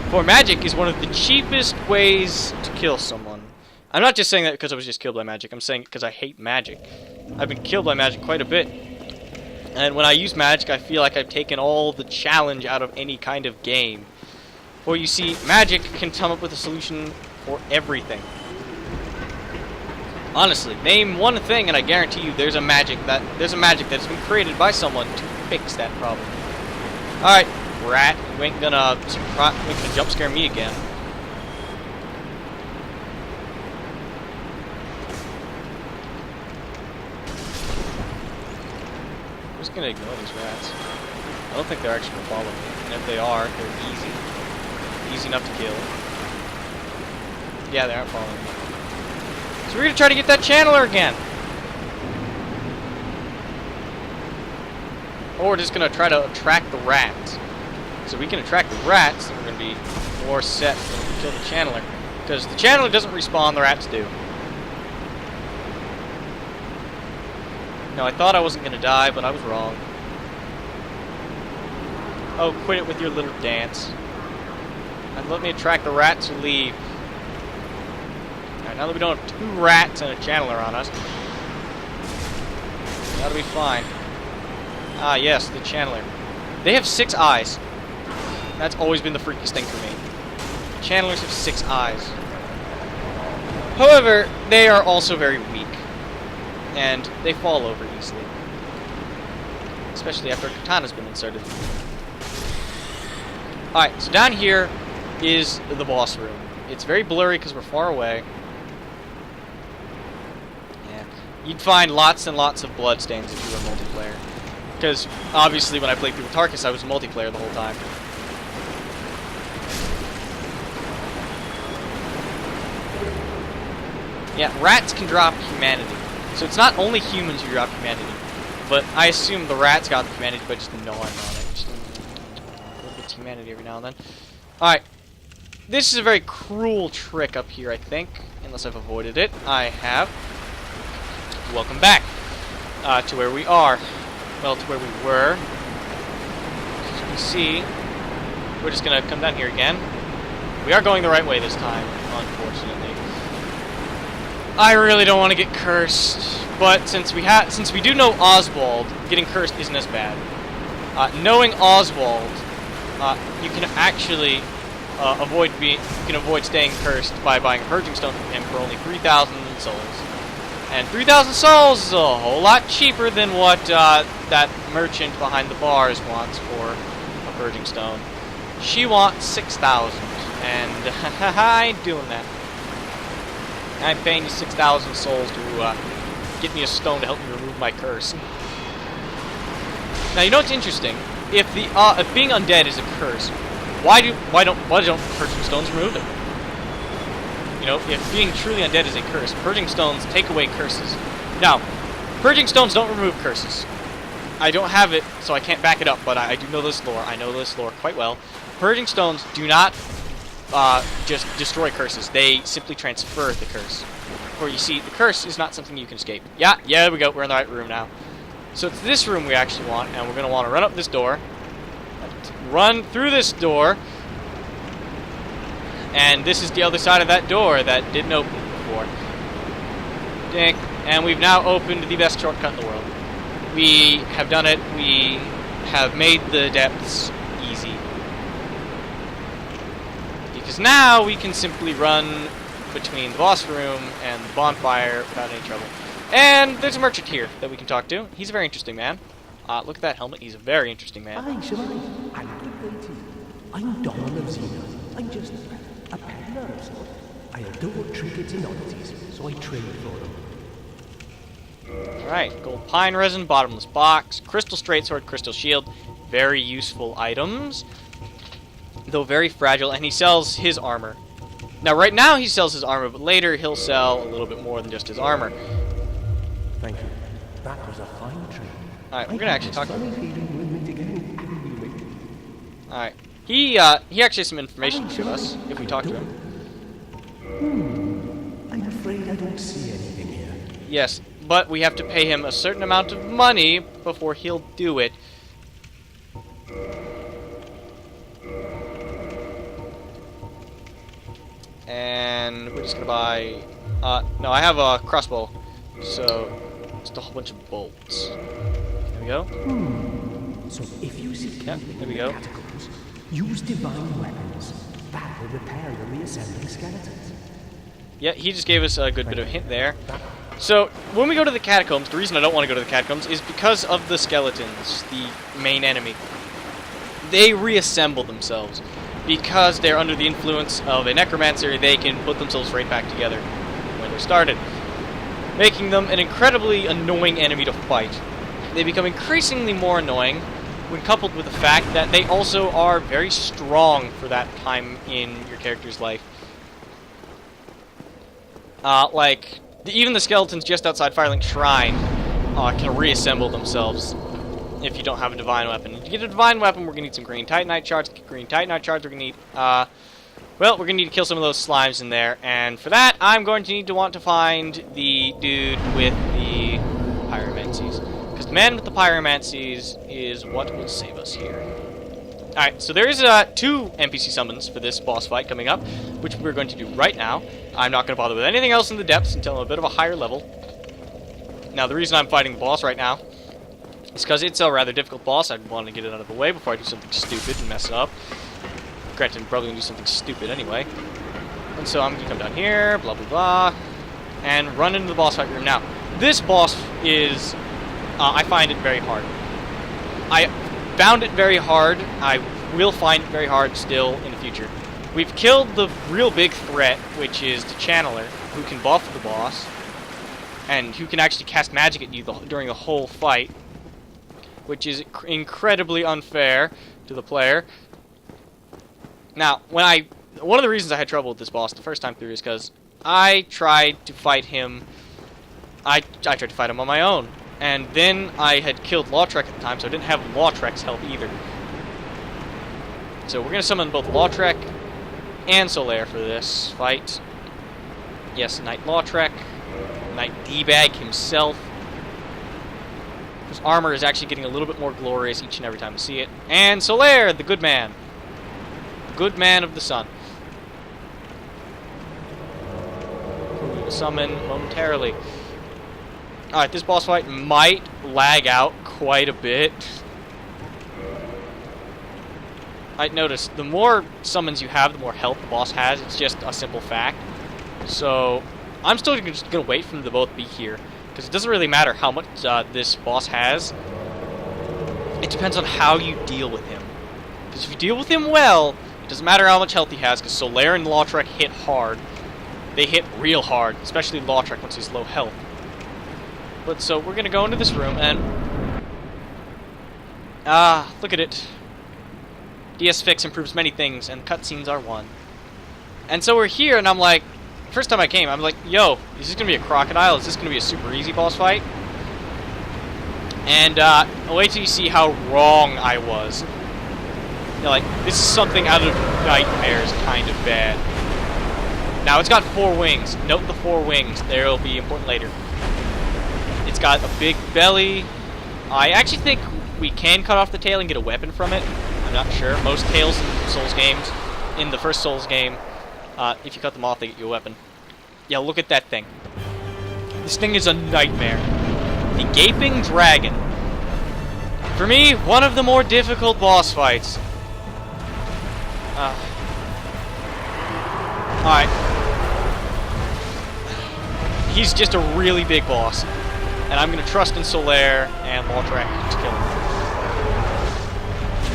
For magic is one of the cheapest ways to kill someone. I'm not just saying that because I was just killed by magic. I'm saying it because I hate magic. I've been killed by magic quite a bit. And when I use magic, I feel like I've taken all the challenge out of any kind of game. For you see, magic can come up with a solution for everything. Honestly, name one thing and I guarantee you there's a magic that's been created by someone to fix that problem. Alright, rat, you ain't gonna jump scare me again. gonna ignore these rats. I don't think they're actually gonna follow me. And if they are, they're easy. Easy enough to kill. Yeah, they aren't following me. So we're gonna try to get that channeler again. Or we're just gonna try to attract the rats. So we can attract the rats, and we're gonna be more set when we kill the channeler. Because the channeler doesn't respawn, the rats do. No, I thought I wasn't gonna die, but I was wrong. Oh, quit it with your little dance. And let me attract the rats who leave. Alright, now that we don't have 2 rats and a channeler on us, that'll be fine. Ah, yes, the channeler. They have 6 eyes. That's always been the freakiest thing for me. Channelers have 6 eyes. However, they are also very weak. And they fall over easily. Especially after a katana's been inserted. Alright, so down here is the boss room. It's very blurry because we're far away. Yeah. You'd find lots and lots of bloodstains if you were multiplayer. Because, obviously, when I played through Tarkus, I was multiplayer the whole time. Yeah, rats can drop humanity. So it's not only humans who drop humanity, but I assume the rats got the humanity by just gnawing on it. Just a little bit of humanity every now and then. Alright. This is a very cruel trick up here, I think. Unless I've avoided it. I have. Welcome back to where we are. Well, to where we were. As you can see, we're just going to come down here again. We are going the right way this time, unfortunately. I really don't want to get cursed, but since we do know Oswald, getting cursed isn't as bad. Knowing Oswald, you can actually avoid staying cursed by buying a purging stone from him for only 3,000 souls. And 3,000 souls is a whole lot cheaper than what that merchant behind the bars wants for a purging stone. She wants 6,000, and I ain't doing that. I'm paying you 6,000 souls to get me a stone to help me remove my curse. Now, you know what's interesting? If being undead is a curse, why don't purging stones remove it? You know, if being truly undead is a curse, purging stones take away curses. Now, purging stones don't remove curses. I don't have it, so I can't back it up, but I do know this lore. I know this lore quite well. Purging stones do not just destroy curses. They simply transfer the curse. For you see, the curse is not something you can escape. Yeah, there we go. We're in the right room now. So it's this room we actually want, and we're going to want to run up this door. Run through this door. And this is the other side of that door that didn't open before. Dink. And we've now opened the best shortcut in the world. We have done it. We have made the depths easy. Because now we can simply run between the boss room and the bonfire without any trouble. And there's a merchant here that we can talk to. He's a very interesting man. Look at that helmet. He's a very interesting man. Hi, Shemai. I'm good day to you. I'm Don of Xena. I'm just a peddler of sorts. I adore trinkets and oddities, so I trade for them. Alright, gold pine resin, bottomless box, crystal straight sword, crystal shield. Very useful items. Though very fragile, and he sells his armor. Now, right now he sells his armor, but later he'll sell a little bit more than just his armor. Thank you. That was a fine trade. Alright, we're gonna actually talk to him. Alright. Alright. He actually has some information to give us, if we talk to him. I'm afraid I don't see anything here. Yes, but we have to pay him a certain amount of money before he'll do it. And we're just gonna buy... no, I have a crossbow, so just a whole bunch of bolts. There we go. So if you see Yep, there we go. catacombs, use divine weapons. That will repair the reassembling skeletons. Yeah, he just gave us a good bit of hint there. So, when we go to the catacombs, the reason I don't want to go to the catacombs is because of the skeletons, the main enemy. They reassemble themselves. Because they're under the influence of a necromancer, they can put themselves right back together when they started, making them an incredibly annoying enemy to fight. they become increasingly more annoying when coupled with the fact that they also are very strong for that time in your character's life. Like, even the skeletons just outside Firelink Shrine can reassemble themselves if you don't have a divine weapon. To get a divine weapon, we're going to need some green titanite shards. To get green titanite shards, we're going to need, well, we're going to need to kill some of those slimes in there. And for that, I'm going to need to want to find the dude with the pyromancies. Because the man with the pyromancies is what will save us here. Alright, so there is 2 NPC summons for this boss fight coming up, which we're going to do right now. I'm not going to bother with anything else in the depths until I'm a bit of a higher level. Now, the reason I'm fighting the boss right now is because it's a rather difficult boss. I want to get it out of the way before I do something stupid and mess it up. Granted, I'm probably going to do something stupid anyway. And so I'm going to come down here, blah, blah, blah, and run into the boss fight room. Now, this boss is, I find it very hard. I found it very hard. I will find it very hard still in the future. We've killed the real big threat, which is the Channeler, who can buff the boss, and who can actually cast magic at you during the whole fight, which is incredibly unfair to the player. Now, one of the reasons I had trouble with this boss the first time through is because I tried to fight him. I tried to fight him on my own, and then I had killed Lautrec at the time, so I didn't have Lautrec's help either. So we're going to summon both Lautrec and Solaire for this fight. Yes, Knight Lautrec, Knight D-Bag himself. His armor is actually getting a little bit more glorious each and every time we see it. And Solaire, the good man. The good man of the sun. We will summon momentarily. Alright, this boss fight might lag out quite a bit. I noticed the more summons you have, the more health the boss has. It's just a simple fact. So, I'm still just going to wait for them to both be here. Because it doesn't really matter how much this boss has. It depends on how you deal with him. Because if you deal with him well, it doesn't matter how much health he has, because Solaire and Lautrec hit hard. They hit real hard, especially Lautrec once he's low health. But so, we're going to go into this room, and... look at it. DS Fix improves many things, and cutscenes are one. And so we're here, and I'm like... First time I came, I'm like, yo, is this going to be a crocodile? Is this going to be a super easy boss fight? And, wait till you see how wrong I was. You're like, this is something out of Nightmares kind of bad. Now, it's got 4 wings. Note the 4 wings. They'll be important later. It's got a big belly. I actually think we can cut off the tail and get a weapon from it. I'm not sure. Most tails in Souls games, in the first Souls game, if you cut them off, they get you a weapon. Yeah, look at that thing. This thing is a nightmare. The Gaping Dragon. For me, one of the more difficult boss fights. Alright. He's just a really big boss. And I'm going to trust in Solaire and Lautrec to kill him.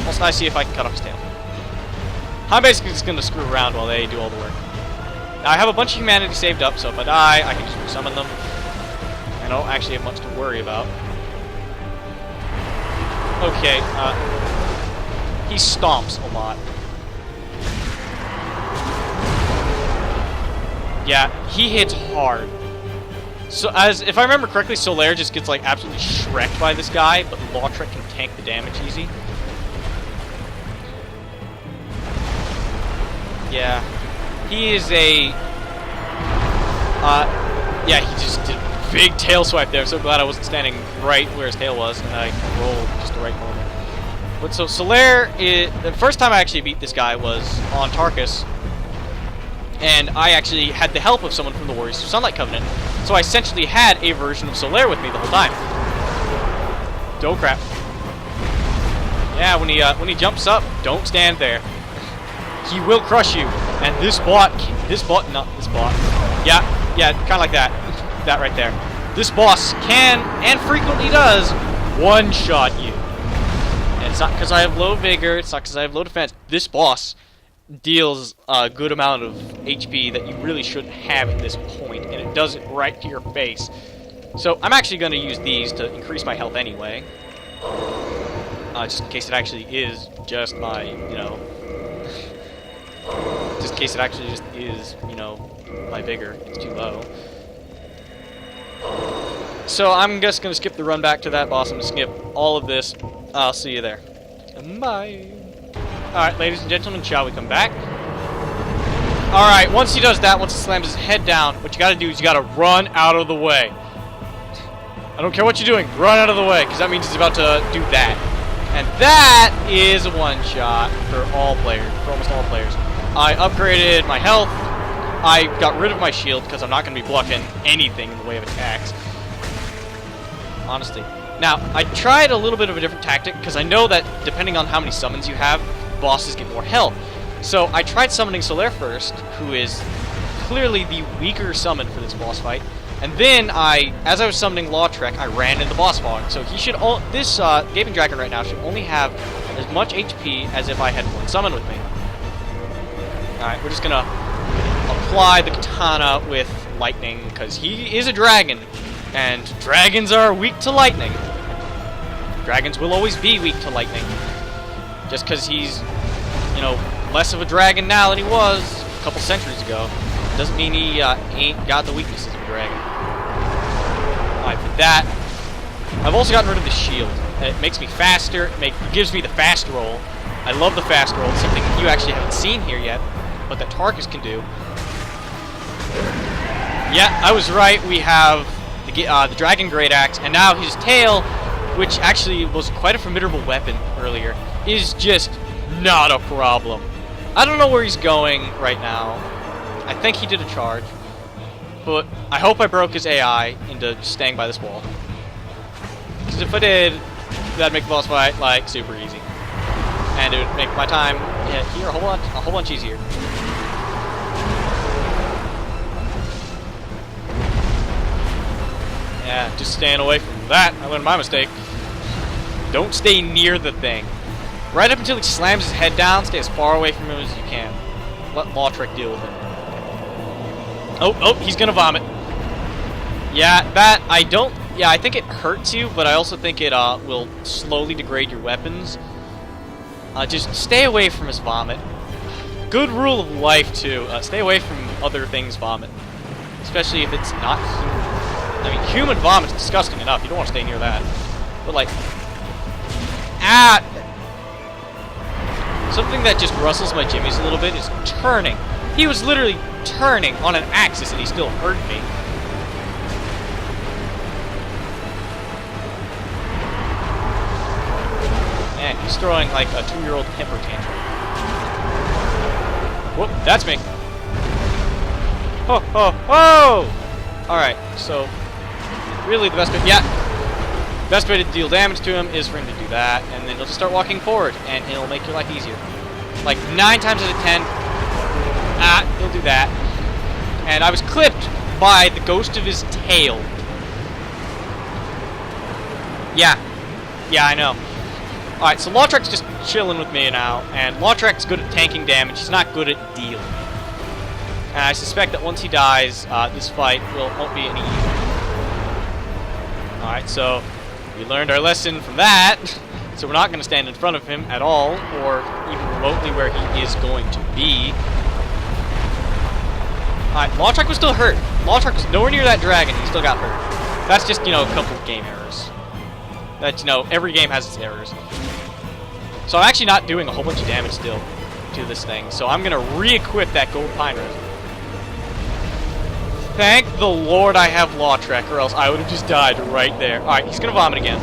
Also, I see if I can cut off his tail. I'm basically just going to screw around while they do all the work. Now, I have a bunch of humanity saved up, so if I die, I can just summon them. I don't actually have much to worry about. Okay, he stomps a lot. Yeah, he hits hard. So, if I remember correctly, Solaire just gets, like, absolutely shreked by this guy, but Lautrec can tank the damage easy. Yeah. He is a... yeah, he just did a big tail swipe there. I'm so glad I wasn't standing right where his tail was, and I rolled just the right moment. But so, Solaire is... The first time I actually beat this guy was on Tarkus, and I actually had the help of someone from the Warriors of Sunlight Covenant, so I essentially had a version of Solaire with me the whole time. Oh crap. Yeah, when he jumps up, don't stand there. He will crush you. And not this bot. Yeah, kind of like that. That right there. This boss can, and frequently does, one-shot you. And it's not because I have low vigor, it's not because I have low defense. This boss deals a good amount of HP that you really shouldn't have at this point, and it does it right to your face. So I'm actually going to use these to increase my health anyway. Just in case it actually is just my, you know... just in case it actually just is, you know, my vigor. It's too low. So I'm just going to skip the run back to that boss. I'm going to skip all of this. I'll see you there. Bye. Alright, ladies and gentlemen, shall we come back? Alright, once he does that, once he slams his head down, what you gotta do is you gotta run out of the way. I don't care what you're doing, run out of the way, because that means he's about to do that. And that is a one-shot for all players, for almost all players. I upgraded my health. I got rid of my shield, because I'm not going to be blocking anything in the way of attacks. Honestly. Now, I tried a little bit of a different tactic, because I know that depending on how many summons you have, bosses get more health. So I tried summoning Solaire first, who is clearly the weaker summon for this boss fight. And then as I was summoning Lautrec, I ran into the boss fog. So he should this Gaping Dragon right now should only have as much HP as if I had one summon with me. Alright, we're just gonna apply the katana with lightning, because he is a dragon, and dragons are weak to lightning. Dragons will always be weak to lightning. Just because he's, you know, less of a dragon now than he was a couple centuries ago, doesn't mean he ain't got the weaknesses of a dragon. Alright, for that, I've also gotten rid of the shield. It makes me faster, it gives me the fast roll. I love the fast roll, it's something that you actually haven't seen here yet, but that Tarkus can do. Yeah, I was right, we have the Dragon Great Axe, and now his tail, which actually was quite a formidable weapon earlier, is just not a problem. I don't know where he's going right now. I think he did a charge, but I hope I broke his AI into staying by this wall. Because if I did, that'd make the boss fight like super easy, and it would make my time here a whole bunch easier. Yeah, just staying away from that. I learned my mistake. Don't stay near the thing. Right up until he slams his head down, stay as far away from him as you can. Let Lautrec deal with him. Oh, he's gonna vomit. Yeah, I think it hurts you, but I also think it will slowly degrade your weapons. Just stay away from his vomit. Good rule of life, too. Stay away from other things' vomit. Especially if it's not human. I mean, human vomit is disgusting enough. You don't want to stay near that. But, like... Something that just rustles my jimmies a little bit is turning. He was literally turning on an axis and he still hurt me. Man, he's throwing like a 2-year-old temper tantrum. Whoop, that's me. Ho, ho, whoa! Alright, so really the best way to deal damage to him is for him to do that, and then he'll just start walking forward, and it'll make your life easier. Like 9 times out of 10, he'll do that. And I was clipped by the ghost of his tail. Yeah, I know. Alright, so Lautrec's just chilling with me now, and Lautrec's good at tanking damage, he's not good at dealing. And I suspect that once he dies, this fight won't be any easier. Alright, so we learned our lesson from that, so we're not going to stand in front of him at all, or even remotely where he is going to be. Alright, Lautrec was still hurt. Lautrec was nowhere near that dragon, he still got hurt. That's just, you know, a couple of game errors. That, you know, every game has its errors. So I'm actually not doing a whole bunch of damage still to this thing, so I'm going to re-equip that gold pine resin. Thank the Lord I have Lautrec, or else I would have just died right there. Alright, he's gonna vomit again.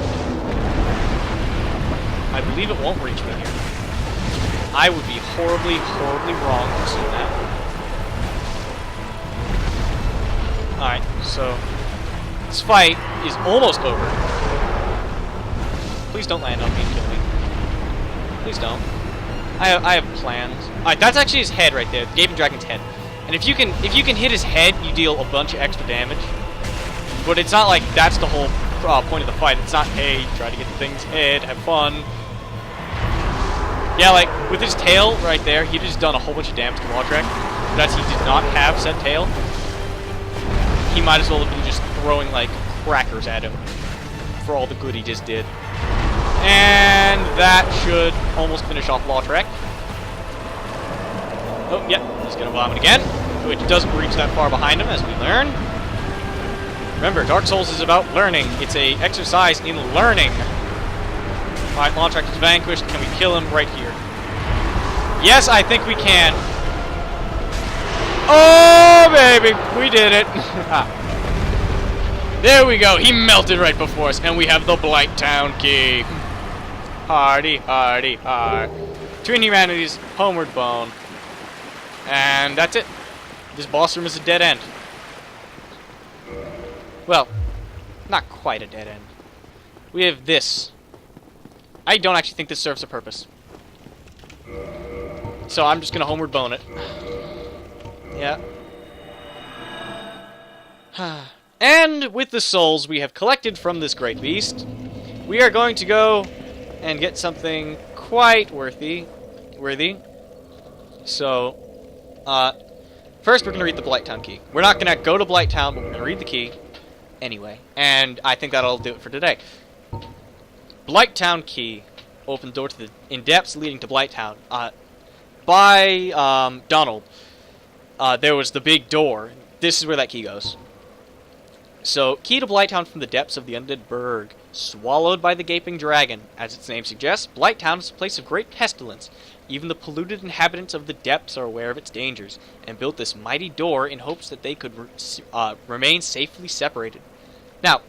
I believe it won't reach me here. I would be horribly, horribly wrong for seeing that. Alright, so this fight is almost over. Please don't land on me and kill me. Please don't. I have plans. Alright, that's actually his head right there, the Gaping Dragon's head. And if you can hit his head, you deal a bunch of extra damage. But it's not like that's the whole point of the fight. It's not, hey, try to get the thing's head, have fun. Yeah, like, with his tail right there, he'd just done a whole bunch of damage to Lautrec. But as he did not have said tail, he might as well have been just throwing, like, crackers at him for all the good he just did. And that should almost finish off Lautrec. Oh, yeah, he's going to vomit again, which doesn't reach that far behind him, as we learn. Remember, Dark Souls is about learning. It's a exercise in learning. Alright, Lautrec is vanquished. Can we kill him right here? Yes, I think we can. Oh, baby, we did it. There we go. He melted right before us, and we have the Blighttown key. Hardy, hardy, hard. Between humanity's homeward bone. And that's it. This boss room is a dead end. Well, not quite a dead end. We have this. I don't actually think this serves a purpose. So I'm just going to homeward bone it. Yeah. And with the souls we have collected from this great beast, we are going to go and get something quite worthy. So, first we're going to read the Blighttown key. We're not going to go to Blighttown, but we're going to read the key anyway. And I think that'll do it for today. Blighttown key. Open door to the in-depths leading to Blighttown. By Donald, there was the big door. This is where that key goes. So, key to Blighttown from the depths of the undead burg, swallowed by the gaping dragon. As its name suggests, Blighttown is a place of great pestilence. Even the polluted inhabitants of the depths are aware of its dangers, and built this mighty door in hopes that they could remain safely separated. Now,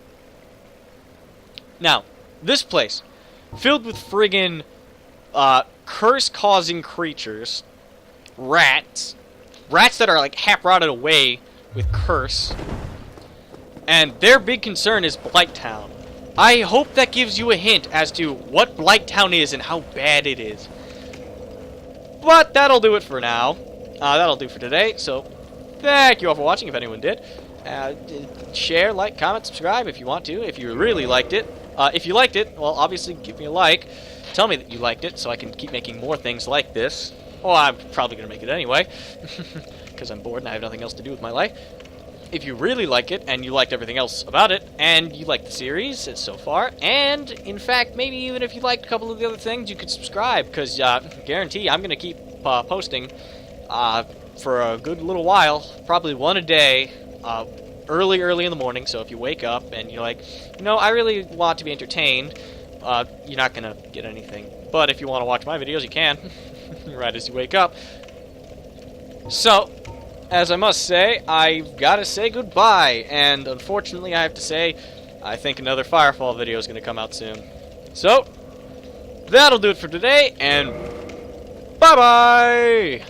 this place, filled with friggin' curse-causing creatures, rats that are like half-rotted away with curse, and their big concern is Blighttown. I hope that gives you a hint as to what Blighttown is and how bad it is. But that'll do it for now. That'll do for today, so thank you all for watching, if anyone did. Share, like, comment, subscribe if you want to, if you really liked it. If you liked it, well, obviously give me a like. Tell me that you liked it so I can keep making more things like this. Well, I'm probably going to make it anyway, because I'm bored and I have nothing else to do with my life. If you really like it, and you liked everything else about it, and you like the series so far, and, in fact, maybe even if you liked a couple of the other things, you could subscribe, because, guarantee, I'm going to keep posting for a good little while, probably one a day, early in the morning, so if you wake up and you're like, you know, I really want to be entertained, you're not going to get anything. But if you want to watch my videos, you can, right as you wake up. So, as I must say, I've got to say goodbye, and unfortunately I have to say, I think another Firefall video is going to come out soon. So, that'll do it for today, and bye-bye!